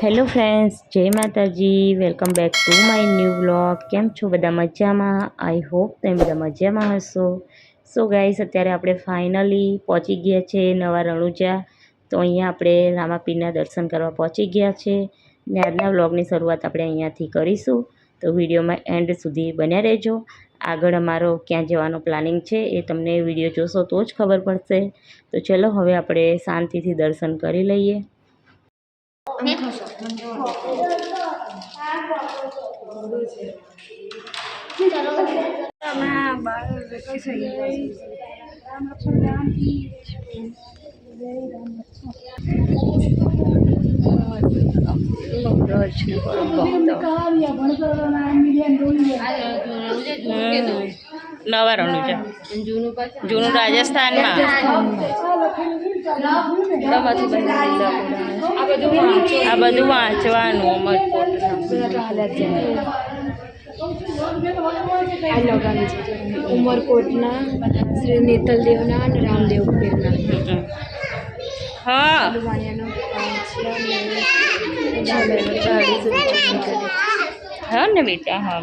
Hello friends, જય માતાજી. Welcome back to my new vlog. કેમ છો બધા? મજામાં? આઈ હોપ તમે બધા મજામાં હશો. સો ગાઈસ, અત્યારે આપણે ફાઇનલી પહોંચી ગયા છે નવા રણુજા. તો અહીંયા આપણે રામાપીરના દર્શન કરવા પહોંચી ગયા છે ને આજના વ્લોગની શરૂઆત આપણે અહીંયાથી કરીશું. તો વિડીયોમાં એન્ડ સુધી બન્યા રહેજો. આગળ અમારો ક્યાં જવાનો પ્લાનિંગ છે એ તમને વિડીયો જોશો તો જ ખબર પડશે. તો ચલો હવે આપણે શાંતિથી દર્શન કરી લઈએ. નવા રણુજા, જૂનું રાજસ્થાનમાં. આ બધું વાંચવાનું ઉમરકોટના શ્રી નેતલદેવના અને રામદેવ પીરના. હા હા ને બેટા. હા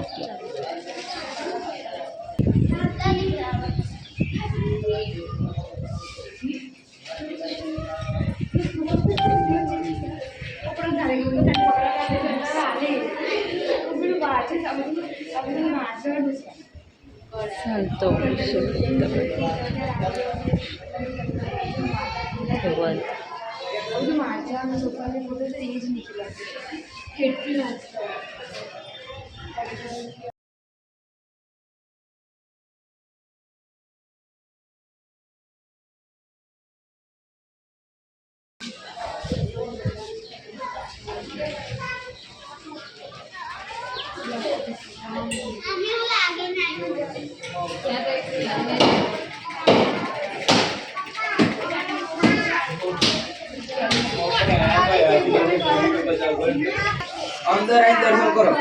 અંદર આવીને દર્શન કરો.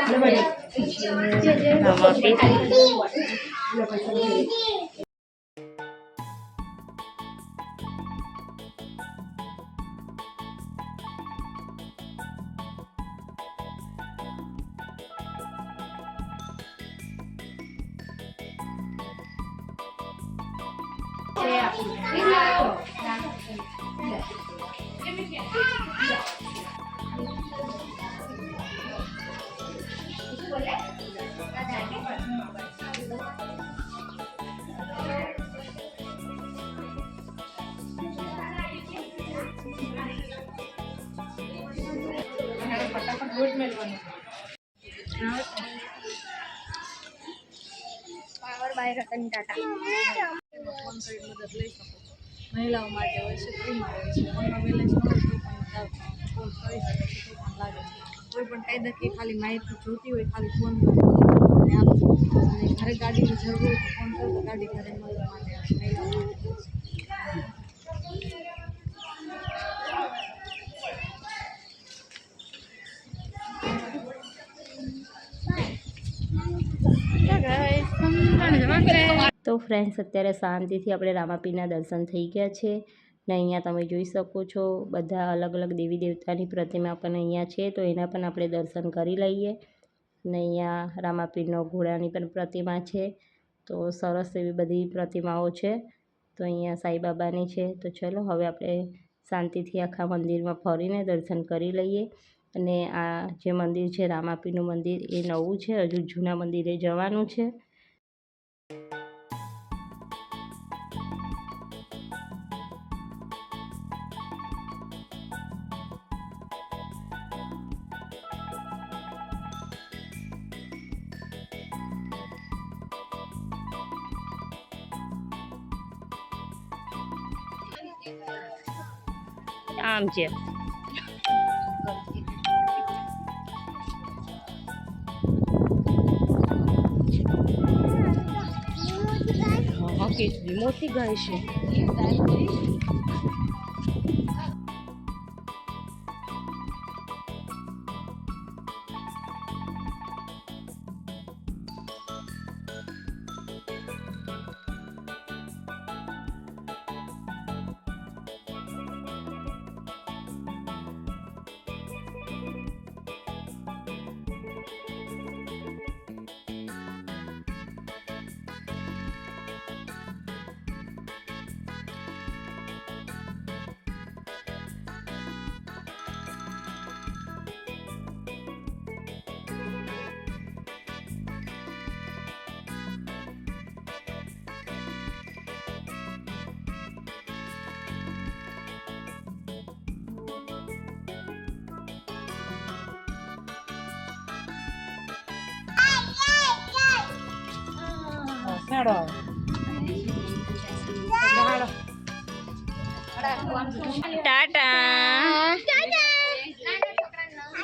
Power by Ratan Tata. Phone કરી મદદ લઈ શકો. મહિલાઓ માટે હોય છે, ફ્રીમાં હોય છે. ફોનમાં બેલેન્સ ન હોય તો પણ ફોન કરી શકે છે, તો પણ લાગે છે. કોઈ પણ કાયદાકીય ખાલી માહિતી જોતી હોય ખાલી ફોન અને આપો. અને ઘરે ગાડીની જરૂર હોય તો ફોન કરો તો ગાડી ઘરે મળવા માટે મહિલાઓ માટે હોય છે. તો ફ્રેન્ડ્સ, અત્યારે શાંતિથી આપણે રામાપીરના દર્શન થઈ ગયા છે ને અહીંયા તમે જોઈ શકો છો બધા અલગ અલગ દેવી દેવતાની પ્રતિમા પણ અહીંયા છે. તો એના પણ આપણે દર્શન કરી લઈએ. ને અહીંયા રામાપીરનો ઘોડાની પણ પ્રતિમા છે. તો સરસ એવી બધી પ્રતિમાઓ છે. તો અહીંયા સાંઈબાબાની છે. તો ચલો હવે આપણે શાંતિથી આખા મંદિરમાં ફરીને દર્શન કરી લઈએ. અને આ જે મંદિર છે રામાપીરનું મંદિર એ નવું છે, હજુ જૂના મંદિરે જવાનું છે. આમ છે. હા, કેટલી મોટી ગાય છે. બેહાડો બેહાડો ટાટા.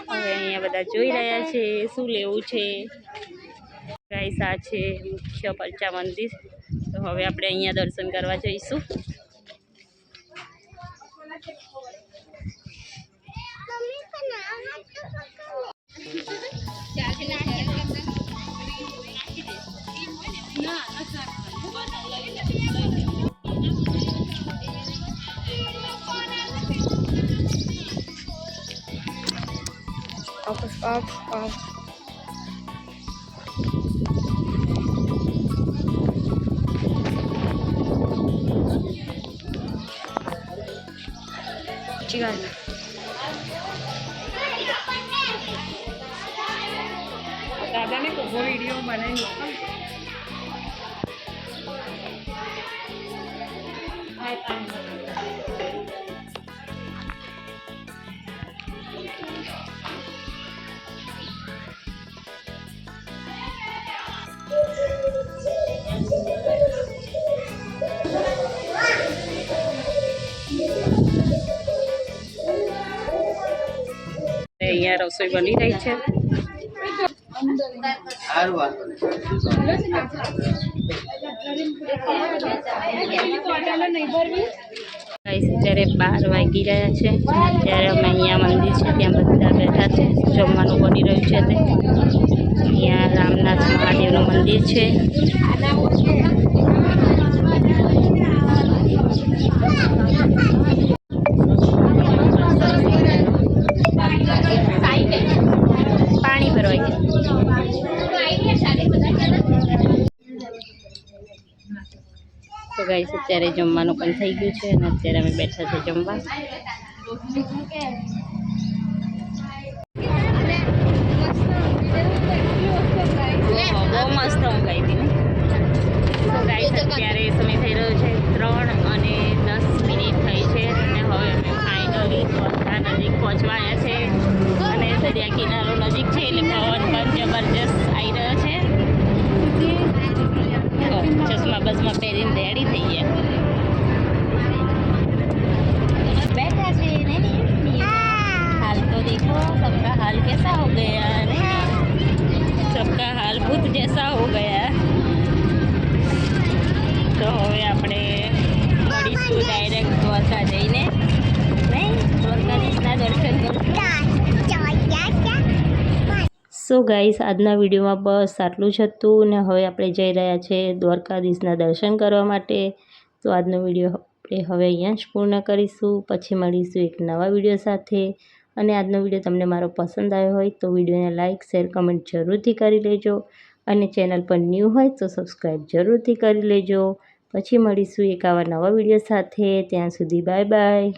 હવે અહીંયા બધા જોઈ રહ્યા છે શું લેવું છે. ગાઈસ આ છે મુખ્ય પંચા મંદિર. તો હવે આપણે અહીંયા દર્શન કરવા જઈશું. દાદાને કોકો વિડીયો બનાવી અહીંયા રસોઈ બની રહી છે. સારું વાત અત્યારે 12 વાગી રહ્યા છે. અત્યારે અમે અહીંયા મંદિર છે ત્યાં બધા બેઠા છે. જમવાનું બની રહ્યું છે. તે અહીંયા રામનાથ મહાદેવનું મંદિર છે. પાણી ભરવાય છે. તો ગાઈસ અત્યારે જમવાનું પણ થઈ ગયું છે અને અત્યારે અમે બેઠા છે જમવા. બહુ મસ્ત ઊંઘ આવી હતી ને. તો ગાઈસ અત્યારે સમય થઈ રહ્યો છે 3:10 થઈ છે અને હવે અમે ફાઇનલી દ્વારકા નજીક પહોંચવા આવ્યા છે અને દરિયા કિનારો નજીક છે એટલે પવન પણ જબરજસ્ત આવી રહ્યો છે. ચશ્મા બસમાં પહેરીને રેડી થઈ ગયા. बैठा से नहीं हाल तो देखो सबका हाल कैसा हो गया नहीं सबका हाल भूत जैसा हो गया. તો હવે આપણે મળીશું ડાયરેક્ટ દ્વારકા જઈને નહીં દ્વારકાધીશના દર્શન કરીશું. સો ગાઈસ આજના વિડીયોમાં બસ આટલું જ હતું ને હવે આપણે જઈ રહ્યા છે દ્વારકાધીશના દર્શન કરવા માટે. તો આજનો વિડીયો આપણે હવે અહીંયા જ પૂર્ણ કરીશું. પછી મળીશું એક નવા વિડીયો સાથે. અને આજનો વિડીયો તમને મારો પસંદ આવ્યો હોય તો વિડીયોને લાઇક શેર કમેન્ટ જરૂરથી કરી લેજો અને ચેનલ પર ન્યૂ હોય તો સબસ્ક્રાઈબ જરૂરથી કરી લેજો. પછી મળીશું એક આવા નવા વિડીયો સાથે. ત્યાં સુધી બાય બાય.